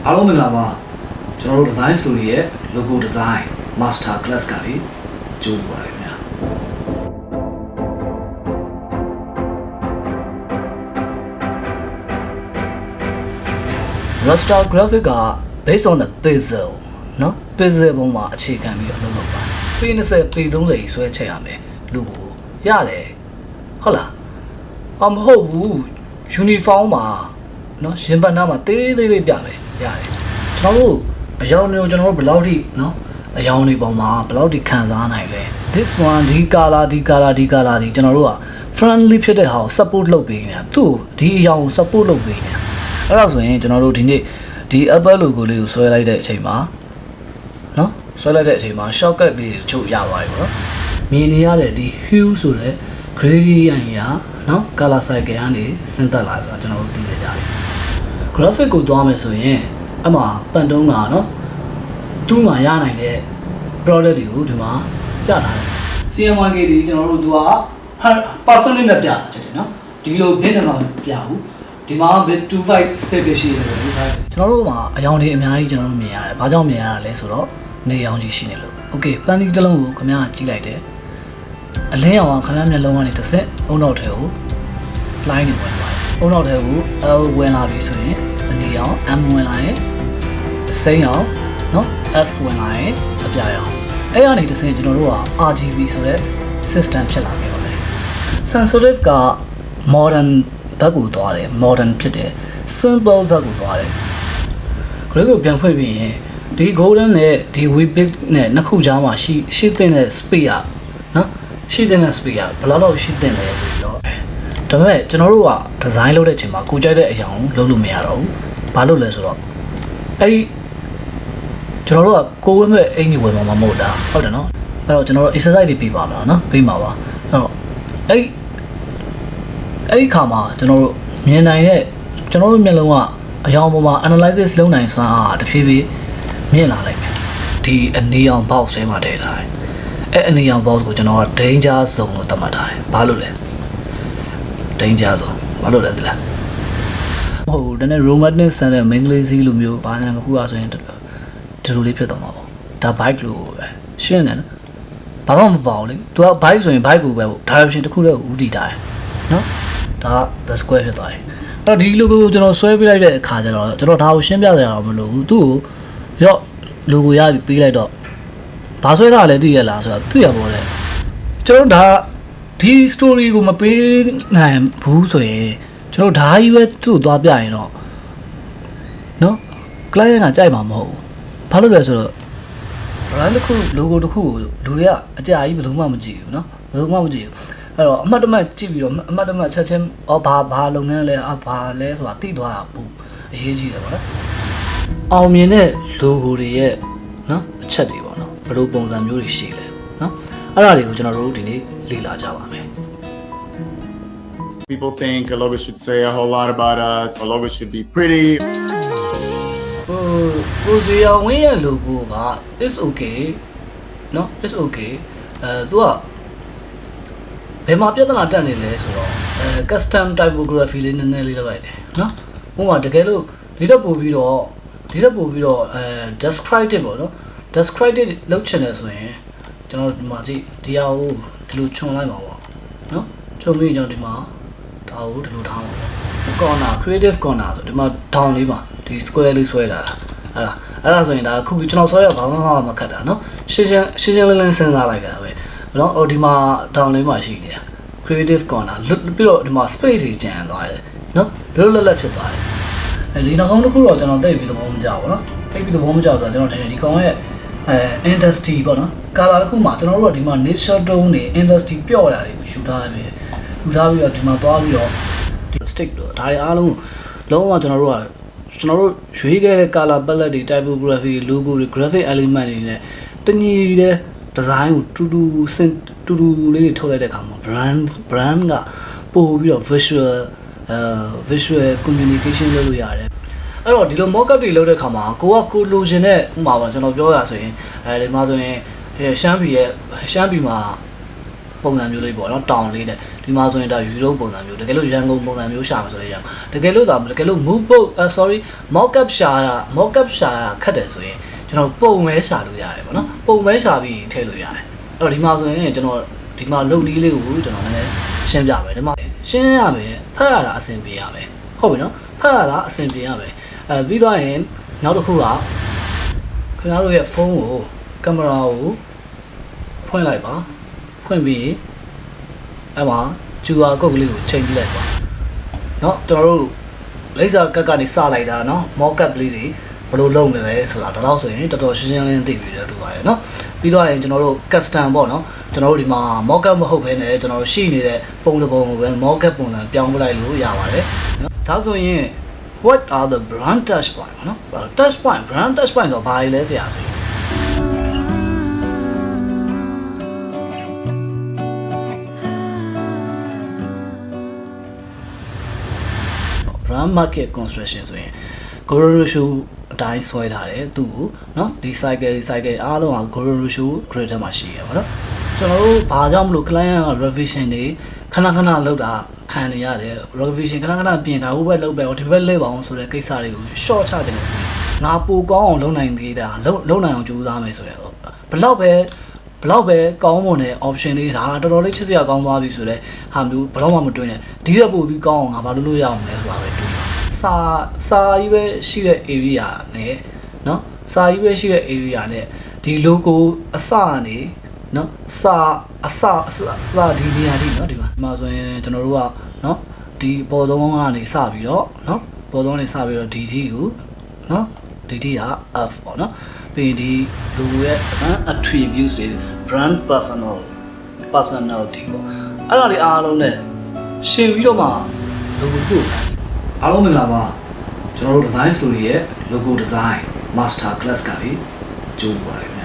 အားလုံးမင်္ဂလာပါကျွန်တော်တို့ design story ရဲ့ logo design master class ကလေးကြိုးပါတယ်ခင်ဗျာ Raster graphic က based on the bezel နော် bezel ပုံမှာအခြေခံပြီးအလုပ်လုပ်ပါပေ20ပေ30ဆွဲချက်ရမယ်လူကိုရတယ်ဟုတ်လားမဟုတ်ဘူး uniform မှာနော်ရင်ပတ်နားမှာသေးသေးလေးပြမယ်ရတယ်ကျွန်တော်တို့အယောင်တွေကိုကျွန်တော်တို့ဘယ်လောက်ထိနော်အယောင်တွေပုံမှာဘယ်လောက်ထိခံစားနိုင်လဲ this one ဒီ color ဒီကျွန်တော်တို့က friendly ဖြစ်တဲ့ဟာကို support လုပ်ပေးနေတာသူ့ဒီအယောင်ကို support လုပ်ပေးနေတာအဲ့ဒါဆိုရင်ကျွန်တော်တို့ဒီနေ့ဒီ Apple logo လေးကိုဆွဲလိုက်တဲ့အချိန်မှာနော်ဆွဲလိုက်တဲ့အချိန်မှာ shortcut လေးတချို့ရသွားပြီပေါ့နော်မြင်နေရတဲ့ဒီ hue ဆိုတဲ့ gradient ရာနော် color cycle ကနေဆင်းသက်လာဆိုတာကျွန်တော်တို့သိကြကြပြီ graphic ကိုသွားမယ်ဆိုရင်အမှပန်တုံးကနော်သူ့မှာရနိုင်တဲ့ product တွေကိုဒီမှာပြထားတယ် CMYK ဒီကျွန်တော်တို့သူက personally နဲ့ပြတာဖြစ်တယ်နော်ဒီလို bit နဲ့တော့ပြဘူးဒီမှာ bit 256 ပဲရှိတယ်လို့ကျွန်တော်တို့မှာအယောင်တွေအများကြီးကျွန်တော်တို့မြင်ရတယ်။ဘာကြောင့်မြင်ရတာလဲဆိုတော့နေရောင်ကြီးရှိနေလို့ Okay ပန်းသီးတစ်လုံးကိုခင်ဗျားကြည့်လိုက်တယ်အလင်းရောင်ကခင်ဗျားမျက်လုံးကနေတစ်ဆက်အုံနောက်ထဲကိုလှိုင်းနေဝင်သွားတယ်။အုံနောက်ထဲကို L ဝင်လာပြီဆိုရင်အနေရောင် M ဝင်လာရင်စိမ်းရောင်နော် S ဝင်လာရင်အပြာရောင်အဲ့ကနေတစ်ဆင့်ကျွန်တော်တို့က RGB ဆိုတဲ့ system ဖြစ်လာခဲ့ပါတယ် sensitive က modern ဘက်ကိုသွားတယ် modern ဖြစ်တယ် simple ဘက်ကိုသွားတယ် grade ကိုပြန်ဖွင့်ပြီးရင်ဒီ golden နဲ့ဒီ white နဲ့နှစ်ခုကြားမှာရှိတဲ့ space อ่ะနော်ရှိတဲ့ space อ่ะဘယ်လောက်ရှိတဲ့လဲဆိုပြီးတော့ဒါပေမဲ့ကျွန်တော်တို့က design လုပ်တဲ့အချိန်မှာကိုကြိုက်တဲ့အရာကိုလုပ်လို့မရတော့ဘူးဘာလို့လဲဆိုတော့အဲ့ဒီကျွန်တော်တို့ကကိုဝင်းမဲ့အင်ကြီးဝင်မှာမဟုတ်တာဟုတ်တယ်နော်အဲ့တော့ကျွန်တော်တို့ exercise တွေပြပါမှာနော်ပြပါပါအဲ့တော့အဲ့ဒီခါမှာကျွန်တော်တို့မြင်နိုင်တဲ့ကျွန်တော်တို့မျက်လုံးကအယောင်ပေါ်မှာ analysis လုပ်နိုင်စွမ်းအားတဖြည်းဖြည်းမြင့်လာလိုက်မယ်ဒီအနေအောင် box ထဲမှာထည့်ထားတယ်အဲ့အနေအောင် box ကိုကျွန်တော်က danger zone လို့သတ်မှတ်ထားတယ်ဘာလို့လဲ danger zone ဘာလို့လဲသလားဟိုတနေ့ romantic ဆန်တဲ့ main လေးစီးလိုမျိုးဘာညာတစ်ခုอ่ะဆိုရင်ဒီလိုလေးဖြစ်သွားမှာပေါ့ဒါ bike လို့ပဲရှင်းတယ်နော်ဘာမှမပေါ့လေ तू က bike ဆိုရင် bike ကိုပဲ direction တစ်ခုတည်းကိုဦးတည်ထားတယ်နော်ဒါ the square ဖြစ်သွားတယ်အဲ့တော့ဒီ logo ကိုကျွန်တော်ဆွဲပေးလိုက်တဲ့အခါကျတော့ကျွန်တော်ဒါကိုရှင်းပြရအောင်မလို့ဘူးသူ့ကိုရော့ logo ရပြီးပေးလိုက်တော့ဘာဆွဲထားလဲသိရလားဆိုတော့သိရပါလေကျွန်တော်ဒါဒီ story ကိုမပေးနိုင်ဘူးဆိုရင်ကျွန်တော်ဒါကြီးပဲသူ့ကိုသွားပြရင်တော့နော် client ကကြိုက်မှာမဟုတ်ဘူးဘာလို့လဲဆိုတော့ brand တစ်ခု logo တစ်ခုကိုလူတွေကအကြာကြီးဘယ်လိုမှမကြည့်ဘူးနော်ဘယ်လိုမှမကြည့်ဘူးအဲ့တော့အမှတ်တမဲ့ကြည့်ပြီးတော့အမှတ်တမဲ့ချက်ချင်းဘာလုပ်ငန်းလဲဘာလဲဆိုတာသိသွားတာပူအရေးကြီးတယ်ပေါ့နော်အောင်မြင်တဲ့ logo တွေရဲ့နော်အချက်တွေပေါ့နော်ဘယ်လိုပုံစံမျိုးတွေရှိလဲနော်အဲ့ဒါတွေကိုကျွန်တော်တို့ဒီနေ့လေ့လာကြပါမယ် People think a logo should say a whole lot about us. A logo should be pretty. ဟိုစီအောင်ဝင်းရဲ့ logo က it's okay နော် it's okay သူကဘယ်မှာပြဿနာတက်နေလဲဆိုတော့custom typography လေးနည်းနည်းလေးလုပ်လိုက်တယ်နော်ဟိုမှာတကယ်လို့ဒီတော့ပို့ပြီးတော့ descriptive ပေါ့နော် descriptive လုပ်ချင်တယ်ဆိုရင်ကျွန်တော်ဒီမှာကြည့်ဒီဟာကိုဒီလိုခြုံလိုက်ပါပေါ့နော်ခြုံပြီးကျွန်တော်ဒီမှာဒါကိုဒီလိုထားပါပေါ့ corner creative corner ဆိုဒီမှာ down လေးပါဒီ square လေးဆွဲလာတာအဲ့ဒါဆိုရင်ဒါခုကျွန်တော်ဆွဲရဘာမှမခက်တာနော်ရှင်းလင်းစဉ်းစားလိုက်တာပဲနော်ဟိုဒီမှာ down လေးမှာရှိနေတာ creative corner ပြီးတော့ဒီမှာ space တွေကျန်သွားတယ်နော်လွတ်လပ်ဖြစ်သွားတယ်အဲဒီနောက်ဆုံးတစ်ခုတော့ကျွန်တော်သိပြီးသဘောမကျဘူးနော်သိပြီးသဘောမကျတော့ကျွန်တော်ထင်တယ်ဒီကောင်ရဲ့industry ပေါ့နော် color တစ်ခုမှာကျွန်တော်တို့ကဒီမှာ nature tone တွေ industry ပျော့တာတွေကိုယူထားပြီးတော့ဒီမှာသွားပြီးတော့ stick တော့ဒါတွေအားလုံးလုံးဝကျွန်တော်တို့ရွေးခဲ့တဲ့ color palette တွေ typography logo တွေ graphic element တွေနဲ့တညီတဲ့ design ကိုတူတူလေးတွေထုတ်လိုက်တဲ့အခါမှာ brand ကပို့ပြီးတော့ visual communication လုပ်လို့ရတယ်အဲ့တော့ဒီလို mock up တွေလုပ်တဲ့အခါမှာကိုလိုချင်တဲ့ဥပမာပါကျွန်တော်ပြောရဆိုရင်ဒီမှာဆိုရင်ရှမ်းပြည်မှာ ပုံစံမျိုးလေးပေါ့နော်တောင်လေးနဲ့ဒီမှာဆိုရင်ဒါယူရိုပုံစံမျိုးတကယ်လို့ရန်ကုန်ပုံစံမျိုးရှာမှာဆိုရင်တကယ်လို့ move boat sorry mock up ရှာခတ်တယ်ဆိုရင်ကျွန်တော်ပုံမဲရှာလို့ရတယ်ပေါ့နော်ပုံမဲရှာပြီးထည့်လို့ရတယ်အဲ့တော့ဒီမှာဆိုရင်ကျွန်တော်ဒီမှာလုံလေးကိုကျွန်တော်လည်းရှင်းပြမယ်ဒီမှာရှင်းရမယ်ဖတ်ရတာအဆင်ပြေရမယ်ဟုတ်ပြီနော်ဖတ်ရတာအဆင်ပြေရမယ်ပြီးတော့ရင်နောက်တစ်ခုကခင်ဗျားတို့ရဲ့ဖုန်းကိုကင်မရာကိုဖွင့်လိုက်ပါဖွင့်ပြီးအဲ့မှာ QR code ကလေးကိုချိန်ကြည့်လိုက်ပါเนาะကျွန်တော်တို့လိပ်စာကတ်ကနေစလိုက်တာเนาะ mock up လေးတွေဘယ်လိုလုပ်မလဲဆိုတာတော့ဆိုရင်တော်တော်ရှင်းရှင်းလင်းသိပြီလို့တူပါတယ်เนาะပြီးတော့ရင်ကျွန်တော်တို့ custom ပေါ့เนาะကျွန်တော်တို့ဒီမှာ mock up မဟုတ်ဘဲနဲ့ကျွန်တော်တို့ရှိနေတဲ့ပုံတစ်ပုံကိုပဲ mock up ပုံစံပြောင်းပလိုက်လို့ရပါတယ်เนาะဒါဆိုရင် what are the brand touch point เนาะ touch point brand touch point ဆိုဘာလဲဆရာဆိုရင်brand market construction ဆိုရင် Guru အတိုင်းဆွဲထားတယ်သူ့ကိုเนาะဒီ cycle အားလုံးက Guru grid ထဲမှာရှိရပါတော့ကျွန်တော်တို့ဘာကြောင့်မလို့ client က revision တွေခဏလောက်တာခံနေရတယ် revision ခဏပြင်တာဟိုဘက်လောက်ပဲဒီဘက်လဲပါအောင်ဆိုတဲ့ကိစ္စတွေကို short ချတယ်ငါပိုကောင်းအောင်လုပ်နိုင်သေးတာလုပ်နိုင်အောင်ကြိုးစားမယ်ဆိုရတော့ဘလောက်ပဲကောင်းမွန်တဲ့ option လေးဒါတော်တော်လေးချစ်စရာကောင်းသွားပြီဆိုတော့ဟာမျိုးဘယ်တော့မှမတွင်းနဲ့ဒီရက်ပို့ပြီးကောင်းအောင်ငါဘာလုပ်ရအောင်လဲဆိုတာပဲတွေးစာကြီးပဲရှိတဲ့ area နဲ့เนาะစာကြီးပဲရှိတဲ့ area နဲ့ဒီ logo အစကနေเนาะစာဒီနေရာဒီเนาะဒီမှာဆိုရင်ကျွန်တော်တို့ကเนาะဒီပေါ်သုံးကနေစပြီးတော့เนาะပေါ်သုံးနေစပြီးတော့ DT ကိုเนาะ DT က F ပေါ့เนาะပြီးဒီ logo ရဲ့ attributes တွေ brand personality ပေါ့အဲ့ဒါလေးအားလုံးနဲ့ရှင်းပြီးတော့မှ logo ပို့အားလုံးမင်္ဂလာပါကျွန်တော်တို့ design story ရဲ့ logo design master class ကလေးကြိုးပါတယ်ခင်ဗျာ